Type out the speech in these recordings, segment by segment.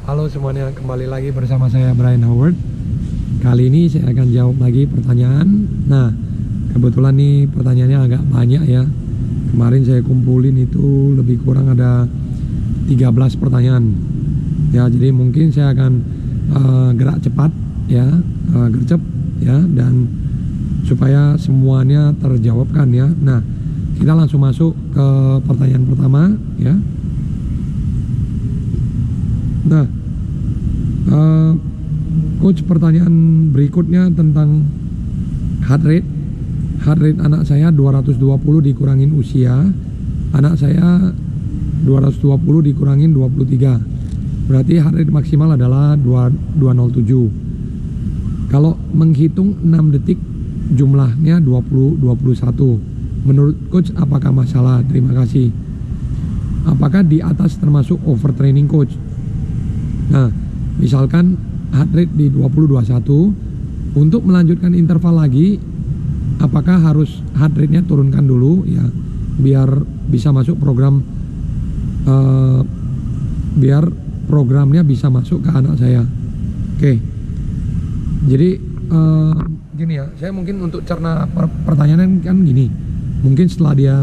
Halo semuanya, kembali lagi bersama saya Brian Howard. Kali ini saya akan jawab lagi pertanyaan. Nah, kebetulan nih pertanyaannya agak banyak ya. Kemarin saya kumpulin itu lebih kurang ada 13 pertanyaan. Ya, jadi mungkin saya akan gerak cepat ya, gercep ya, dan supaya semuanya terjawabkan ya. Nah, kita langsung masuk ke pertanyaan pertama ya. Nah, coach, pertanyaan berikutnya tentang heart rate. Heart rate anak saya 220 dikurangin usia. Anak saya 220 dikurangin 23. Berarti heart rate maksimal adalah 207. Kalau menghitung 6 detik jumlahnya 21. Menurut coach apakah masalah? Terima kasih. Apakah di atas termasuk overtraining, coach? Nah, misalkan heart rate di 20-21, untuk melanjutkan interval lagi, apakah harus heart rate-nya turunkan dulu ya, biar bisa masuk program, biar programnya bisa masuk ke anak saya. Oke, jadi gini ya, saya mungkin untuk cerna pertanyaan kan gini, mungkin setelah dia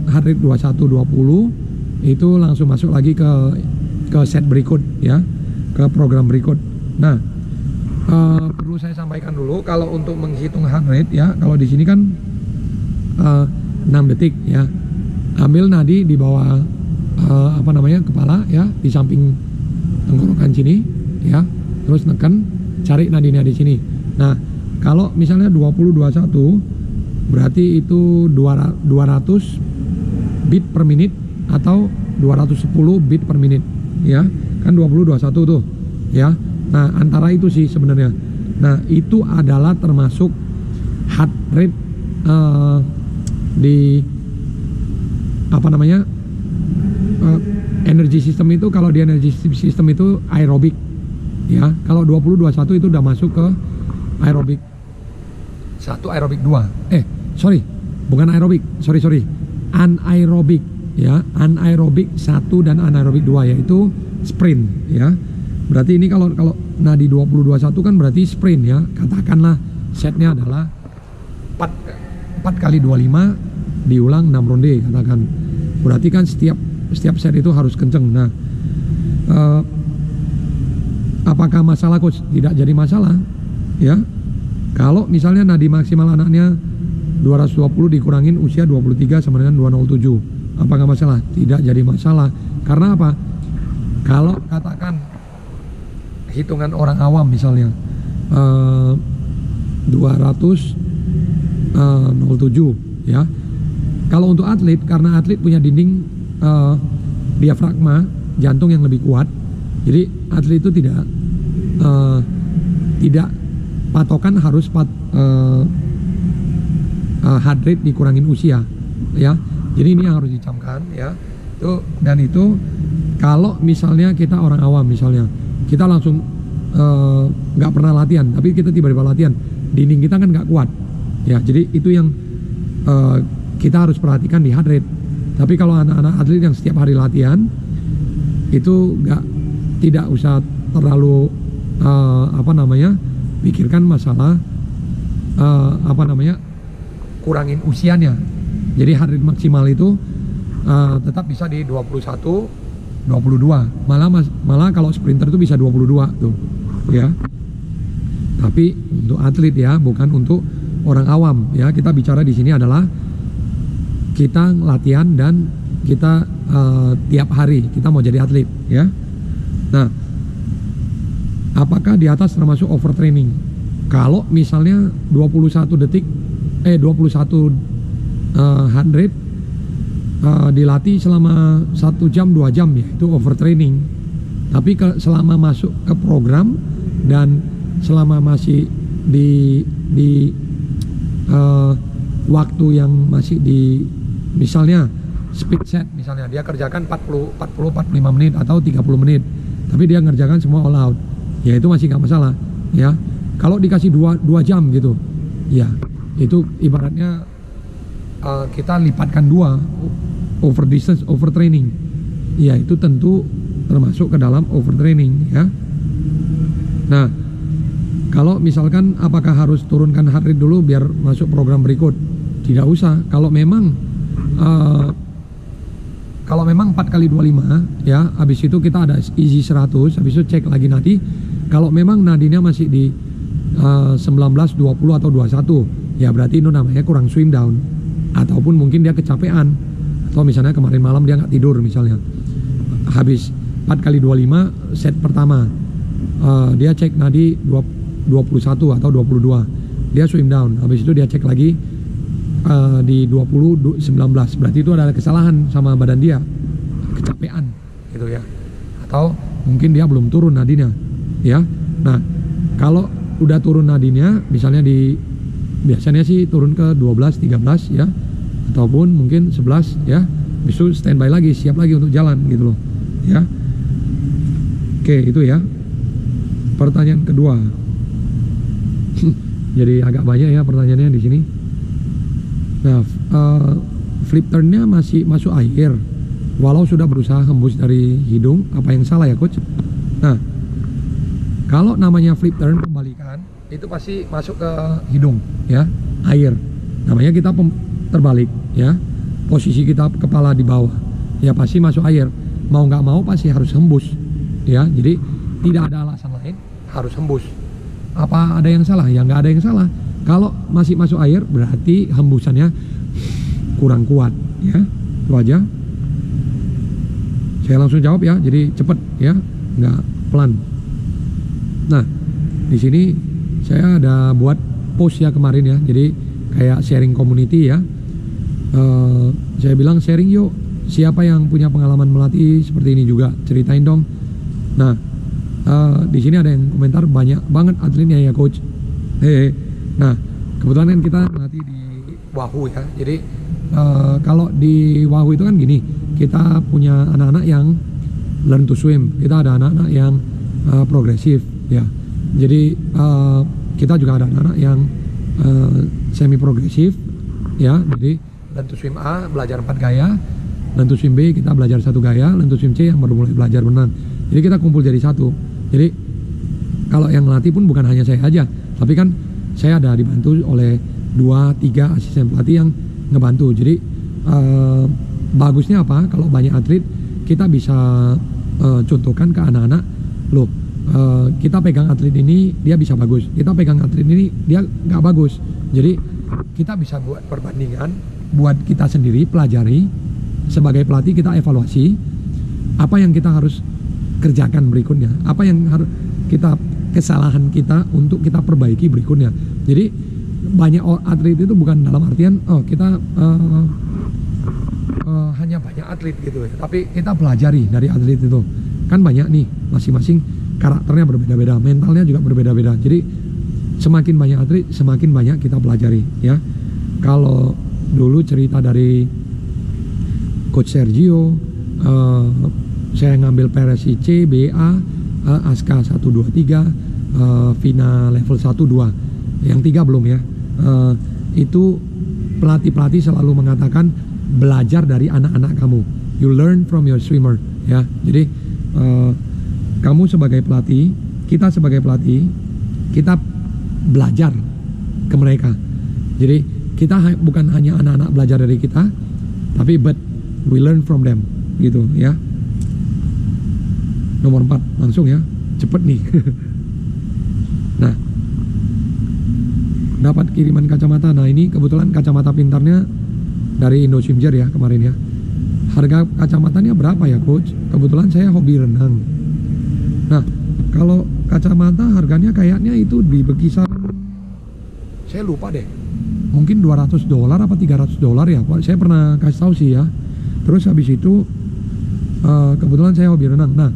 heart rate 21-20 itu langsung masuk lagi ke set berikut ya, ke program berikut. Nah, perlu saya sampaikan dulu kalau untuk menghitung heart rate ya, kalau di sini kan 6 detik ya. Ambil nadi di bawah kepala ya, di samping tenggorokan sini ya. Terus tekan, cari nadinya di sini. Nah, kalau misalnya 20-21 berarti itu 200 beat per menit atau 210 beat per menit ya. Kan 20-21 tuh ya. Nah, antara itu sih sebenarnya. Nah, itu adalah termasuk heart rate di energy system itu. Kalau di energy system itu aerobik ya. Kalau 20-21 itu udah masuk ke aerobik 1, aerobik 2. Bukan aerobik, sorry. Anaerobik ya. Anaerobik 1 dan anaerobik 2 yaitu sprint ya. Berarti ini kalau nadi 20-21 kan berarti sprint ya. Katakanlah setnya adalah 4 kali 25 diulang 6 ronde katakan. Berarti kan setiap set itu harus kenceng. Nah, apakah masalah, coach? Tidak jadi masalah ya. Kalau misalnya nadi maksimal anaknya 220 dikurangin usia 23 sama dengan 207, apakah masalah? Tidak jadi masalah. Karena apa? Kalau katakan hitungan orang awam misalnya 207 ya. Kalau untuk atlet, karena atlet punya dinding diafragma jantung yang lebih kuat, jadi atlet itu tidak patokan harus heart rate dikurangin usia ya. Jadi ini yang harus dicamkan ya. Itu kalau misalnya kita orang awam, misalnya kita langsung nggak pernah latihan, tapi kita tiba-tiba latihan, dinding kita kan nggak kuat ya. Jadi itu yang kita harus perhatikan di heart rate. Tapi kalau anak-anak atlet yang setiap hari latihan itu tidak usah terlalu pikirkan masalah kurangin usianya. Jadi heart rate maksimal itu tetap bisa di 21, 22. Malah kalau sprinter itu bisa 22 tuh ya. Tapi untuk atlet ya, bukan untuk orang awam ya. Kita bicara di sini adalah kita latihan dan kita tiap hari kita mau jadi atlet ya. Nah, apakah di atas termasuk overtraining? Kalau misalnya 21 heart rate dilatih selama 1 jam 2 jam ya, itu overtraining. Tapi selama masuk ke program dan selama masih di waktu yang masih di, misalnya speed set, misalnya dia kerjakan 45 menit atau 30 menit, tapi dia ngerjakan semua all out ya, itu masih nggak masalah ya. Kalau dikasih 2 jam gitu ya, itu ibaratnya kita lipatkan 2 over distance, over training ya, itu tentu termasuk ke dalam overtraining ya. Nah, kalau misalkan apakah harus turunkan heart rate dulu biar masuk program berikut? Tidak usah. Kalau memang 4 kali 25 ya, habis itu kita ada easy 100, habis itu cek lagi nadi. Kalau memang nadinya masih di 19, 20 atau 21, ya berarti itu namanya kurang swim down, ataupun mungkin dia kecapean, atau misalnya kemarin malam dia nggak tidur misalnya. Habis 4 kali 25 set pertama, dia cek nadi 21 atau 22, dia swim down, habis itu dia cek lagi di 20, 19, berarti itu ada kesalahan sama badan dia, kecapean gitu ya, atau mungkin dia belum turun nadinya ya. Nah, kalau udah turun nadinya, misalnya biasanya sih turun ke 12, 13 ya, ataupun mungkin 11 ya, besok standby lagi, siap lagi untuk jalan gitu loh ya. Oke, itu ya pertanyaan kedua. Jadi agak banyak ya pertanyaannya di sini. Nah, flip turnnya masih masuk air walau sudah berusaha hembus dari hidung, apa yang salah ya coach? Nah, kalau namanya flip turn pembalikan itu pasti masuk ke hidung ya, air. Namanya kita terbalik ya, posisi kita kepala di bawah ya, pasti masuk air. Mau nggak mau pasti harus hembus ya. Jadi tidak ada alasan lain, harus hembus. Apa ada yang salah? Ya nggak ada yang salah. Kalau masih masuk air berarti hembusannya kurang kuat ya. Itu aja. Saya langsung jawab ya, jadi cepet ya, nggak pelan. Nah, di sini saya ada buat post ya kemarin ya, jadi kayak sharing community ya. Saya bilang sharing yuk, siapa yang punya pengalaman melatih seperti ini juga, ceritain dong. Nah, di sini ada yang komentar banyak banget atletnya ya coach. Nah, kebetulan kan kita melatih di Wahoo ya, jadi kalau di Wahoo itu kan gini, kita punya anak-anak yang learn to swim, kita ada anak-anak yang progresif ya. Jadi kita juga ada anak-anak yang semi progresif ya. Jadi learn to swim A belajar 4 gaya, learn to swim B kita belajar 1 gaya, learn to swim C yang baru mulai belajar beneran. Jadi kita kumpul jadi satu. Jadi kalau yang ngelatih pun bukan hanya saya aja, tapi kan saya ada dibantu oleh 2-3 asisten pelatih yang ngebantu. Jadi bagusnya apa? Kalau banyak atlet kita bisa contohkan ke anak-anak, loh kita pegang atlet ini dia bisa bagus, kita pegang atlet ini dia nggak bagus. Jadi kita bisa buat perbandingan, buat kita sendiri pelajari, sebagai pelatih kita evaluasi apa yang kita harus kerjakan berikutnya, apa yang harus kesalahan kita untuk kita perbaiki berikutnya. Jadi banyak atlet itu bukan dalam artian kita hanya banyak atlet gitu ya, tapi kita pelajari dari atlet itu. Kan banyak nih, masing-masing karakternya berbeda-beda, mentalnya juga berbeda-beda. Jadi semakin banyak atlet, semakin banyak kita pelajari ya. Kalau dulu cerita dari Coach Sergio, saya ngambil PRSI C, BA, ASKA 1, 2, 3, Vina level 1, 2, yang 3 belum ya. Itu pelatih-pelatih selalu mengatakan belajar dari anak-anak kamu, you learn from your swimmer ya. Jadi kamu sebagai pelatih, kita sebagai pelatih, kita belajar ke mereka. Jadi kita bukan hanya anak-anak belajar dari kita, tapi but we learn from them gitu ya. Nomor 4 langsung ya, cepet nih. Nah, dapat kiriman kacamata. Nah, ini kebetulan kacamata pintarnya dari Indoswimjer ya kemarin ya. Harga kacamatanya berapa ya coach? Kebetulan saya hobi renang. Nah, kalau kacamata harganya kayaknya itu di berkisar, saya lupa deh, mungkin $200 apa $300 ya. Saya pernah kasih tahu sih ya. Terus habis itu kebetulan saya hobi renang. Nah,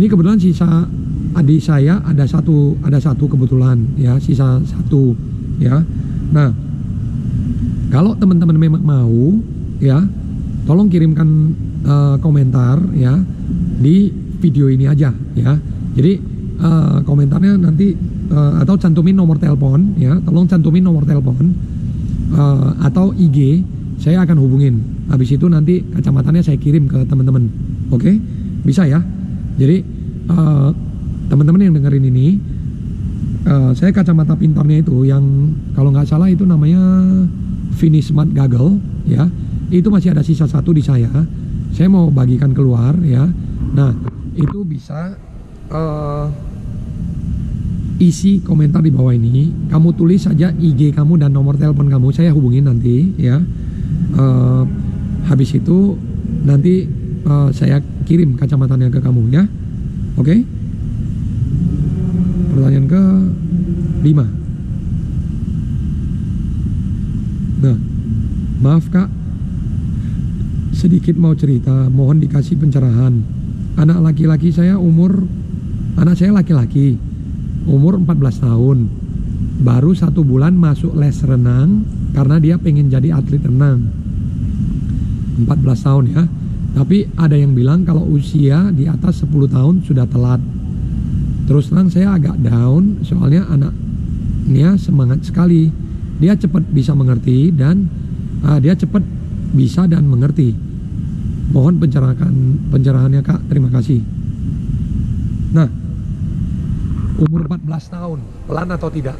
ini kebetulan sisa adik saya ada satu kebetulan ya, sisa 1 ya. Nah, kalau teman-teman memang mau ya, tolong kirimkan komentar ya di video ini aja ya. Jadi komentarnya nanti atau cantumin nomor telepon ya, tolong cantumin nomor telepon atau IG, saya akan hubungin. Habis itu nanti kacamatanya saya kirim ke teman-teman. Oke? Bisa ya. Jadi teman-teman yang dengerin ini, saya kacamata pintarnya itu yang kalau nggak salah itu namanya Finish Smart Goggle ya. Itu masih ada sisa satu di saya. Saya mau bagikan keluar ya. Nah, itu bisa isi komentar di bawah ini. Kamu tulis saja IG kamu dan nomor telepon kamu, saya hubungin nanti ya. Habis itu nanti saya kirim kacamatanya ke kamu ya. Oke? Pertanyaan ke 5. Nah, maaf Kak, sedikit mau cerita, mohon dikasih pencerahan. Anak saya laki-laki, umur 14 tahun, baru 1 bulan masuk les renang karena dia pengen jadi atlet renang. 14 tahun ya. Tapi ada yang bilang kalau usia di atas 10 tahun sudah telat. Terus terang saya agak down soalnya anaknya semangat sekali. Dia cepat bisa mengerti dan mengerti. Mohon pencerahannya Kak, terima kasih. Nah, umur 14 tahun, telat atau tidak?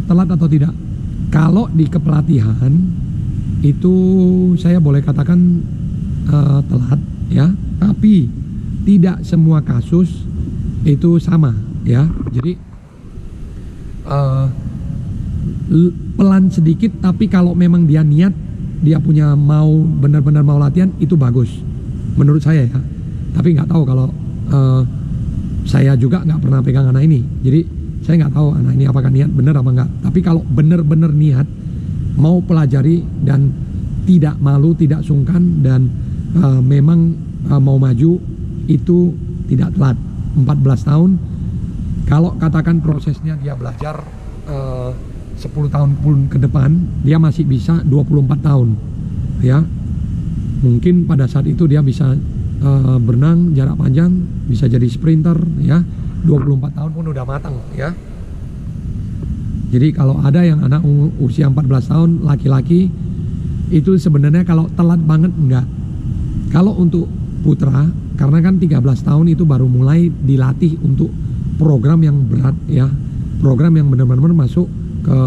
Telat atau tidak? Kalau di kepelatihan itu saya boleh katakan telat ya, tapi tidak semua kasus itu sama ya. Jadi pelan sedikit, tapi kalau memang dia niat, dia punya benar-benar mau latihan, itu bagus menurut saya ya. Tapi nggak tahu kalau saya juga nggak pernah pegang anak ini, jadi saya nggak tahu anak ini apakah niat benar apa enggak. Tapi kalau benar-benar niat mau pelajari dan tidak malu, tidak sungkan dan memang mau maju, itu tidak telat. 14 tahun, kalau katakan prosesnya dia belajar 10 tahun pun ke depan, dia masih bisa 24 tahun ya. Mungkin pada saat itu dia bisa berenang jarak panjang, bisa jadi sprinter ya. 24 tahun pun udah matang ya. Jadi kalau ada yang anak usia 14 tahun laki-laki, itu sebenarnya kalau telat banget enggak. Kalau untuk putra, karena kan 13 tahun itu baru mulai dilatih untuk program yang berat ya. Program yang benar-benar masuk ke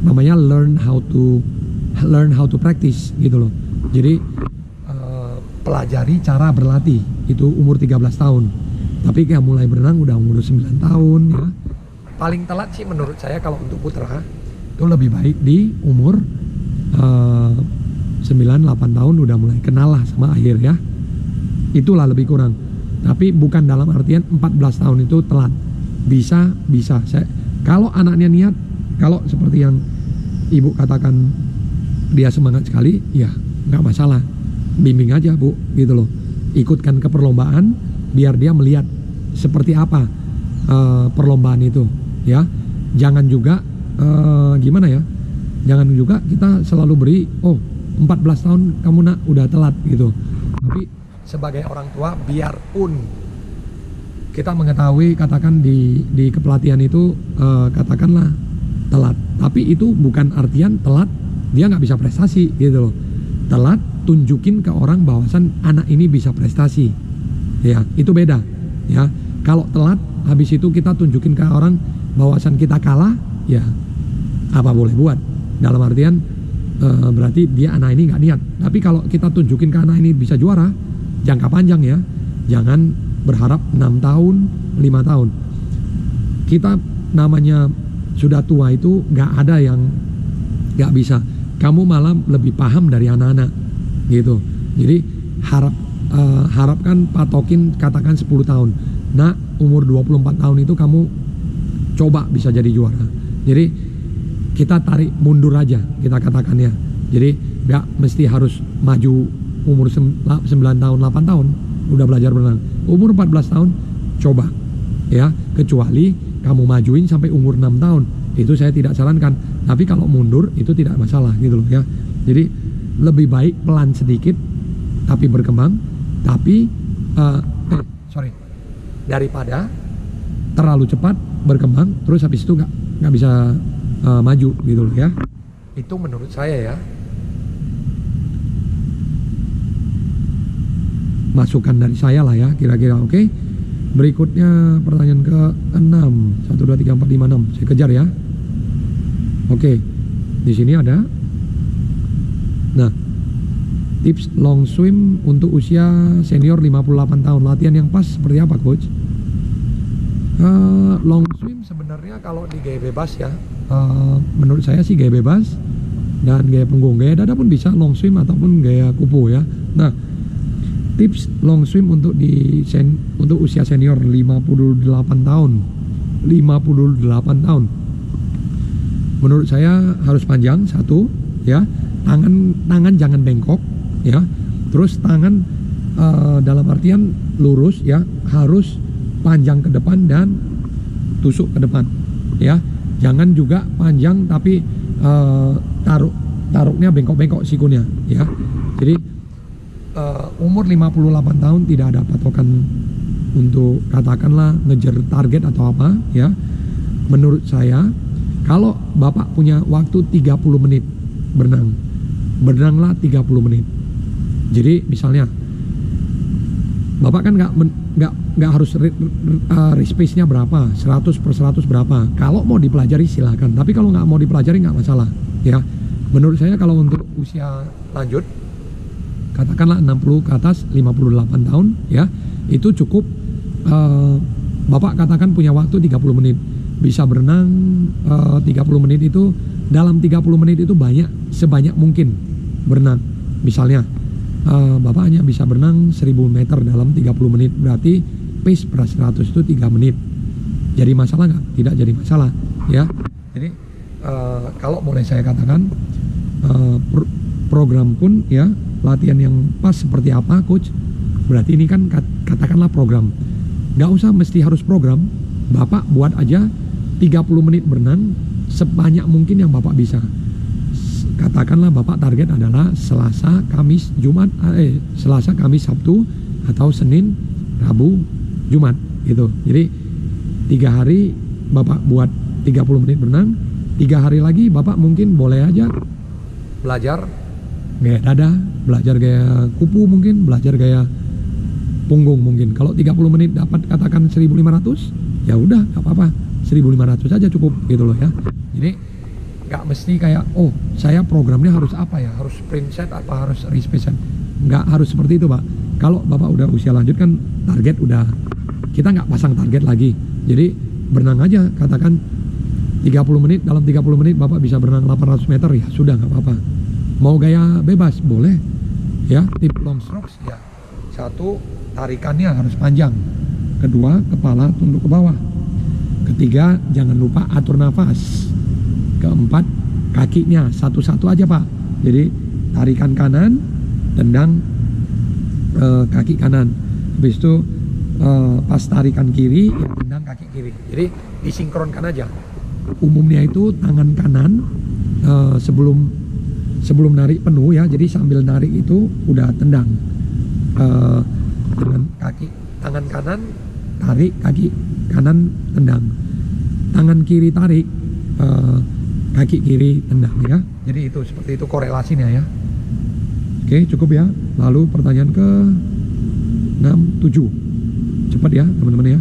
namanya learn how to practice gitu loh. Jadi pelajari cara berlatih itu umur 13 tahun. Tapi kayak mulai berenang udah umur 9 tahun ya. Paling telat sih menurut saya kalau untuk putra itu lebih baik di umur 9-8 tahun udah mulai kenal lah sama air ya. Itulah lebih kurang. Tapi bukan dalam artian 14 tahun itu telat. Bisa. Kalau anaknya niat, kalau seperti yang ibu katakan dia semangat sekali, ya nggak masalah. Bimbing aja Bu, gitu loh. Ikutkan ke perlombaan biar dia melihat seperti apa perlombaan itu ya. Jangan juga gimana ya, jangan juga kita selalu beri 14 tahun kamu nak udah telat gitu. Tapi sebagai orang tua, biarpun kita mengetahui katakan di kepelatihan itu katakanlah telat, tapi itu bukan artian telat dia nggak bisa prestasi gitu loh. Telat tunjukin ke orang bahwasan anak ini bisa prestasi ya, itu beda ya. Kalau telat habis itu kita tunjukin ke orang bahwasan kita kalah, ya apa boleh buat, dalam artian berarti dia anak ini nggak niat. Tapi kalau kita tunjukin ke anak ini bisa juara jangka panjang ya, jangan berharap 6 tahun 5 tahun. Kita namanya sudah tua itu nggak ada yang nggak bisa. Kamu malah lebih paham dari anak-anak gitu. Jadi harapkan patokin katakan 10 tahun. Nah, umur 24 tahun itu kamu coba bisa jadi juara. Jadi kita tarik mundur aja, kita katakannya. Jadi nggak mesti harus maju umur 9 tahun, 8 tahun udah belajar berenang. Umur 14 tahun coba ya, kecuali kamu majuin sampai umur 6 tahun, itu saya tidak sarankan. Tapi kalau mundur itu tidak masalah gitu loh ya. Jadi lebih baik pelan sedikit tapi berkembang, tapi daripada terlalu cepat berkembang terus habis itu nggak bisa maju gitu loh ya. Itu menurut saya ya. masukan dari saya lah ya kira-kira. Oke. Berikutnya pertanyaan ke-6. 1 2 3 4 5 6. Saya kejar ya. Oke. Di sini ada. Nah, tips long swim untuk usia senior 58 tahun. Latihan yang pas seperti apa, coach? Long swim sebenarnya kalau di gaya bebas ya, menurut saya sih gaya bebas dan gaya punggung. Gaya dada pun bisa long swim ataupun gaya kupu ya. Nah, tips long swim untuk untuk usia senior 58 tahun. 58 tahun. Menurut saya harus panjang satu ya. Tangan jangan bengkok ya. Terus tangan dalam artian lurus ya, harus panjang ke depan dan tusuk ke depan ya. Jangan juga panjang tapi taruhnya bengkok-bengkok sikunnya ya. Jadi umur 58 tahun tidak ada patokan untuk katakanlah ngejar target atau apa ya. Menurut saya kalau Bapak punya waktu 30 menit berenanglah 30 menit. Jadi misalnya Bapak kan nggak harus space-nya berapa, 100 per 100 berapa. Kalau mau dipelajari silahkan, tapi kalau nggak mau dipelajari nggak masalah ya. Menurut saya kalau untuk usia lanjut, katakanlah 60 ke atas 58 tahun ya, itu cukup. Bapak katakan punya waktu 30 menit, bisa berenang 30 menit itu, dalam 30 menit itu sebanyak mungkin berenang. Misalnya Bapak hanya bisa berenang 1000 meter dalam 30 menit, berarti pace per 100 itu 3 menit. Jadi masalah nggak? Tidak jadi masalah ya. Jadi kalau boleh saya katakan, program pun ya, latihan yang pas seperti apa, coach? Berarti ini kan katakanlah program. Nggak usah mesti harus program. Bapak buat aja 30 menit berenang sebanyak mungkin yang Bapak bisa. Katakanlah Bapak target adalah Selasa, Kamis, Sabtu, atau Senin, Rabu, Jumat gitu. Jadi 3 hari Bapak buat 30 menit berenang, 3 hari lagi Bapak mungkin boleh aja belajar gaya dada, belajar gaya kupu mungkin, belajar gaya punggung mungkin. Kalau 30 menit dapat katakan 1500, ya udah nggak apa-apa, 1500 aja cukup gitu loh ya. Jadi nggak mesti kayak, oh saya programnya harus apa ya, harus sprint set apa harus respect set. Nggak harus seperti itu Pak. Kalau Bapak udah usia lanjut kan target udah, kita nggak pasang target lagi. Jadi berenang aja, katakan 30 menit, dalam 30 menit Bapak bisa berenang 800 meter ya sudah nggak apa-apa. Mau gaya bebas boleh ya. Tip long strokes ya, satu, tarikannya harus panjang. Kedua, kepala tunduk ke bawah. Ketiga, jangan lupa atur nafas. Keempat, kakinya satu-satu aja Pak. Jadi tarikan kanan, tendang kaki kanan. Habis itu pas tarikan kiri, ya tendang kaki kiri. Jadi disinkronkan aja. Umumnya itu tangan kanan sebelum narik penuh ya. Jadi sambil narik itu udah tendang dengan kaki, tangan kanan tarik, kaki kanan tendang, tangan kiri tarik, kaki kiri tendang ya. Jadi itu seperti itu korelasinya ya. Oke, cukup ya. Lalu pertanyaan ke 6, 7. Cepat ya teman-teman ya.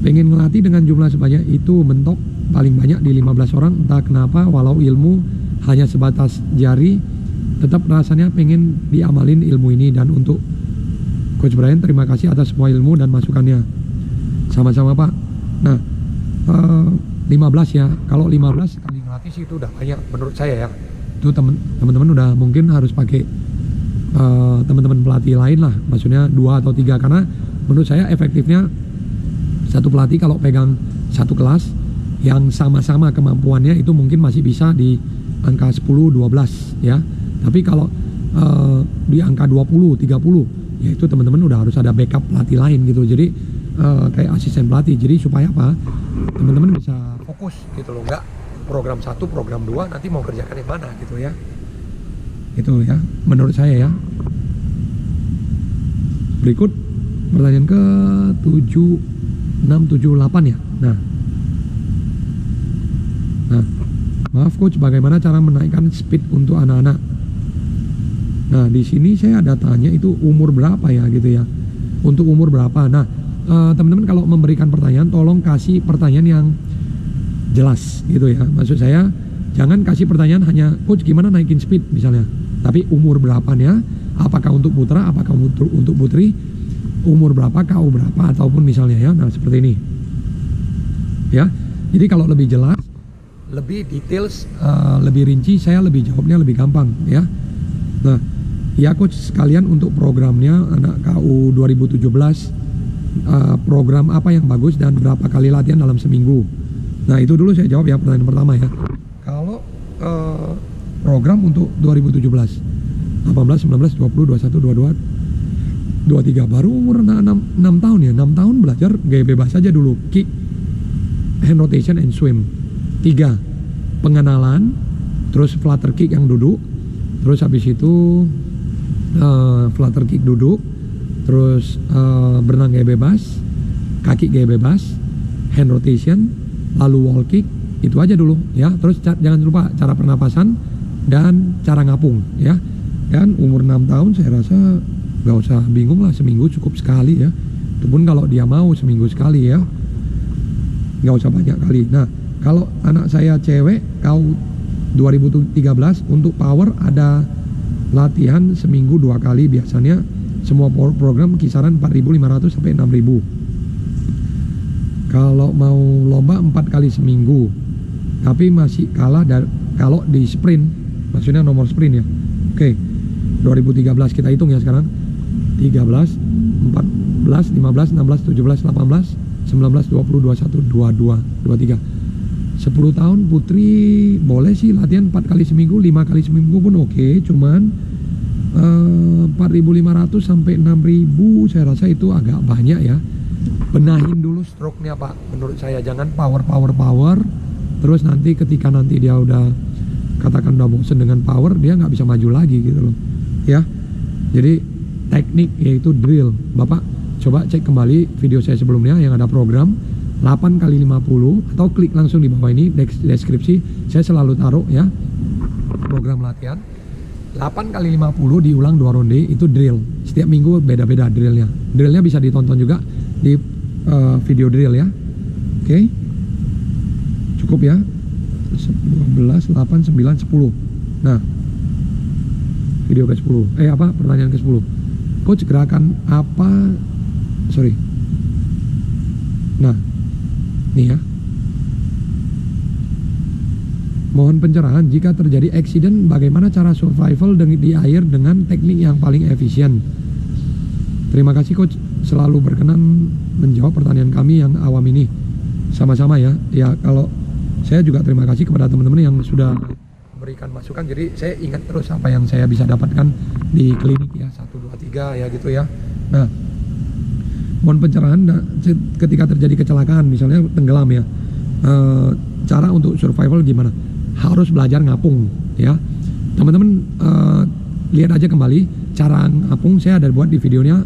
Pengen ngelatih dengan jumlah sebanyak itu, mentok paling banyak di 15 orang. Entah kenapa walau ilmu hanya sebatas jari, tetap rasanya pengen diamalin ilmu ini. Dan untuk Coach Brian, terima kasih atas semua ilmu dan masukannya. Sama-sama Pak. Nah, 15 ya. Kalau 15 kali ngelatih sih itu udah banyak menurut saya ya. Itu teman-teman udah mungkin harus pakai teman-teman pelatih lain lah. Maksudnya 2 atau 3, karena menurut saya efektifnya satu pelatih kalau pegang satu kelas yang sama-sama kemampuannya itu mungkin masih bisa di angka 10, 12 ya. Tapi kalau di angka 20, 30 ya itu teman-teman udah harus ada backup pelatih lain gitu. Jadi kayak asisten pelatih. Jadi supaya apa? Teman-teman bisa fokus gitu loh, nggak program 1, program 2 nanti mau kerjakan yang mana gitu ya. Itu ya menurut saya ya. Berikut pertanyaan ke 7, 6, 7, 8 ya. Nah, maaf coach, bagaimana cara menaikkan speed untuk anak-anak? Nah di sini saya ada tanya itu umur berapa ya gitu ya, untuk umur berapa. Nah teman-teman kalau memberikan pertanyaan tolong kasih pertanyaan yang jelas gitu ya. Maksud saya jangan kasih pertanyaan hanya coach gimana naikin speed misalnya, tapi umur berapanya, apakah untuk putra, apakah untuk putri, umur berapa, KU berapa, ataupun misalnya ya. Nah seperti ini ya. Jadi kalau lebih jelas, lebih details, lebih rinci, saya lebih jawabnya lebih gampang ya. Nah ya coach sekalian untuk programnya anak KU 2017, program apa yang bagus dan berapa kali latihan dalam seminggu. Nah itu dulu saya jawab ya pertanyaan pertama ya. Kalau program untuk 2017 18, 19, 20, 21, 22, 23 baru umur 6 tahun ya. 6 tahun belajar gaya bebas saja dulu, kick, hand rotation and swim. 3 pengenalan, terus flutter kick yang duduk, terus habis itu flutter kick duduk, terus berenang gaya bebas, kaki gaya bebas, hand rotation, lalu wall kick. Itu aja dulu ya. Terus jangan lupa cara pernapasan dan cara ngapung ya. Dan umur 6 tahun saya rasa gak usah bingung lah, seminggu cukup sekali ya. Itu pun kalau dia mau seminggu sekali ya, gak usah banyak kali. Nah kalau anak saya cewek KU 2013 untuk power ada latihan seminggu 2 kali biasanya. Semua program kisaran 4.500 sampai 6.000. Kalau mau lomba 4 kali seminggu, tapi masih kalah kalau di sprint, maksudnya nomor sprint ya. Oke, 2013 kita hitung ya sekarang. 13, 14, 15, 16, 17, 18, 19, 20, 21, 22, 23. 10 tahun putri boleh sih latihan 4 kali seminggu, 5 kali seminggu pun oke. Cuman 4.500 sampai 6.000 saya rasa itu agak banyak ya. Benahin dulu stroke-nya Pak, menurut saya. Jangan power terus nanti ketika nanti dia udah katakan udah bosen dengan power, dia nggak bisa maju lagi gitu loh ya. Jadi teknik yaitu drill. Bapak coba cek kembali video saya sebelumnya yang ada program 8 kali 50 atau klik langsung di bawah ini deskripsi, saya selalu taruh ya program latihan 8 kali 50 diulang 2 ronde. Itu drill, setiap minggu beda-beda drillnya bisa ditonton juga di video drill ya. Oke, cukup ya. 12, 8, 9, 10. Nah video ke 10 pertanyaan ke 10, coach gerakan apa, nah nih ya, mohon pencerahan jika terjadi accident bagaimana cara survival di air dengan teknik yang paling efisien. Terima kasih coach selalu berkenan menjawab pertanyaan kami yang awam ini. Sama-sama ya. Ya kalau saya juga terima kasih kepada teman-teman yang sudah memberikan masukan. Jadi saya ingat terus apa yang saya bisa dapatkan di klinik ya, 1, 2, 3 ya gitu ya. Nah mohon pencerahan ketika terjadi kecelakaan misalnya tenggelam ya, cara untuk survival gimana. Harus belajar ngapung ya teman-teman. Lihat aja kembali cara ngapung, saya ada buat di videonya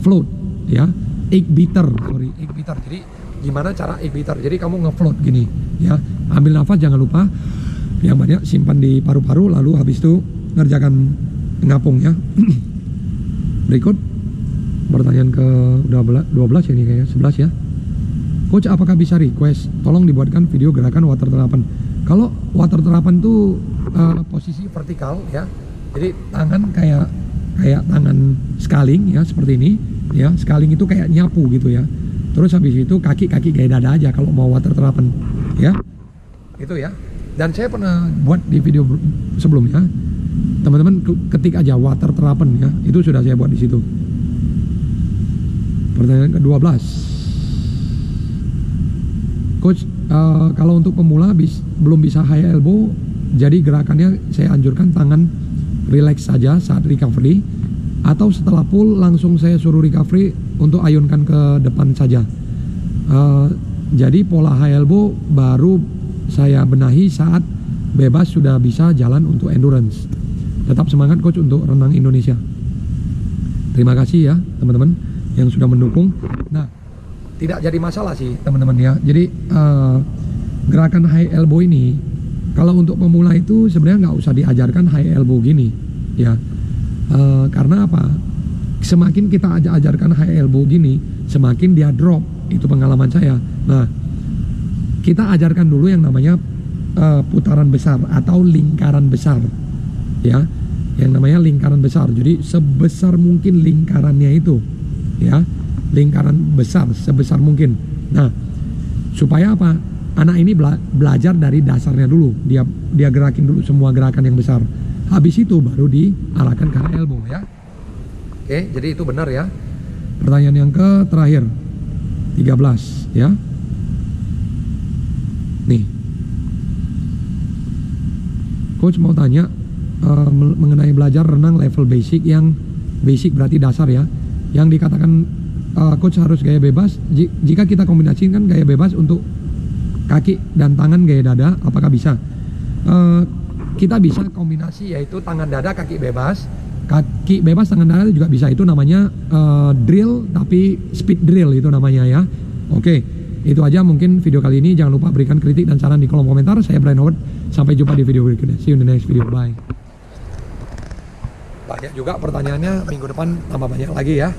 float ya, egg beater. Jadi gimana cara egg beater, jadi kamu ngefloat gini ya, ambil nafas jangan lupa yang banyak, simpan di paru-paru, lalu habis itu ngerjakan ngapung ya. Berikut pertanyaan ke 12 ya, ini kayaknya 11 ya. Coach apakah bisa request tolong dibuatkan video gerakan water terapan. Kalau water terapan tuh posisi vertikal ya, jadi tangan kayak tangan scaling ya, seperti ini ya. Scaling itu kayak nyapu gitu ya. Terus habis itu kaki kayak dada aja kalau mau water terapan ya, itu ya. Dan saya pernah buat di video sebelumnya, teman-teman ketik aja water terapan ya, itu sudah saya buat di situ. Pertanyaan ke-12, coach kalau untuk pemula belum bisa high elbow, jadi gerakannya saya anjurkan tangan relax saja saat recovery, atau setelah pull langsung saya suruh recovery untuk ayunkan ke depan saja. Jadi pola high elbow baru saya benahi saat bebas sudah bisa jalan untuk endurance. Tetap semangat coach untuk renang Indonesia. Terima kasih ya teman-teman yang sudah mendukung. Nah tidak jadi masalah sih teman-teman ya. Jadi gerakan high elbow ini kalau untuk pemula itu sebenarnya nggak usah diajarkan high elbow gini ya. Karena apa? Semakin kita ajarkan high elbow gini, semakin dia drop. Itu pengalaman saya. Nah, kita ajarkan dulu yang namanya putaran besar atau lingkaran besar ya, yang namanya lingkaran besar. Jadi sebesar mungkin lingkarannya itu ya, lingkaran besar sebesar mungkin. Nah, supaya apa? Anak ini belajar dari dasarnya dulu, dia gerakin dulu semua gerakan yang besar, habis itu baru diarahkan ke elbow ya. Oke, jadi itu benar ya. Pertanyaan yang terakhir 13 ya. Nih, coach mau tanya mengenai belajar renang level basic. Yang basic berarti dasar ya. Yang dikatakan coach harus gaya bebas. Jika kita kombinasikan gaya bebas untuk kaki dan tangan gaya dada, apakah bisa? Kita bisa kombinasi, yaitu tangan dada kaki bebas. Kaki bebas tangan dada juga bisa. Itu namanya drill, tapi speed drill itu namanya ya. Oke, itu aja mungkin video kali ini. Jangan lupa berikan kritik dan saran di kolom komentar. Saya Brian Howard, sampai jumpa di video berikutnya. See you in the next video, bye. Banyak juga pertanyaannya, minggu depan tambah banyak lagi ya.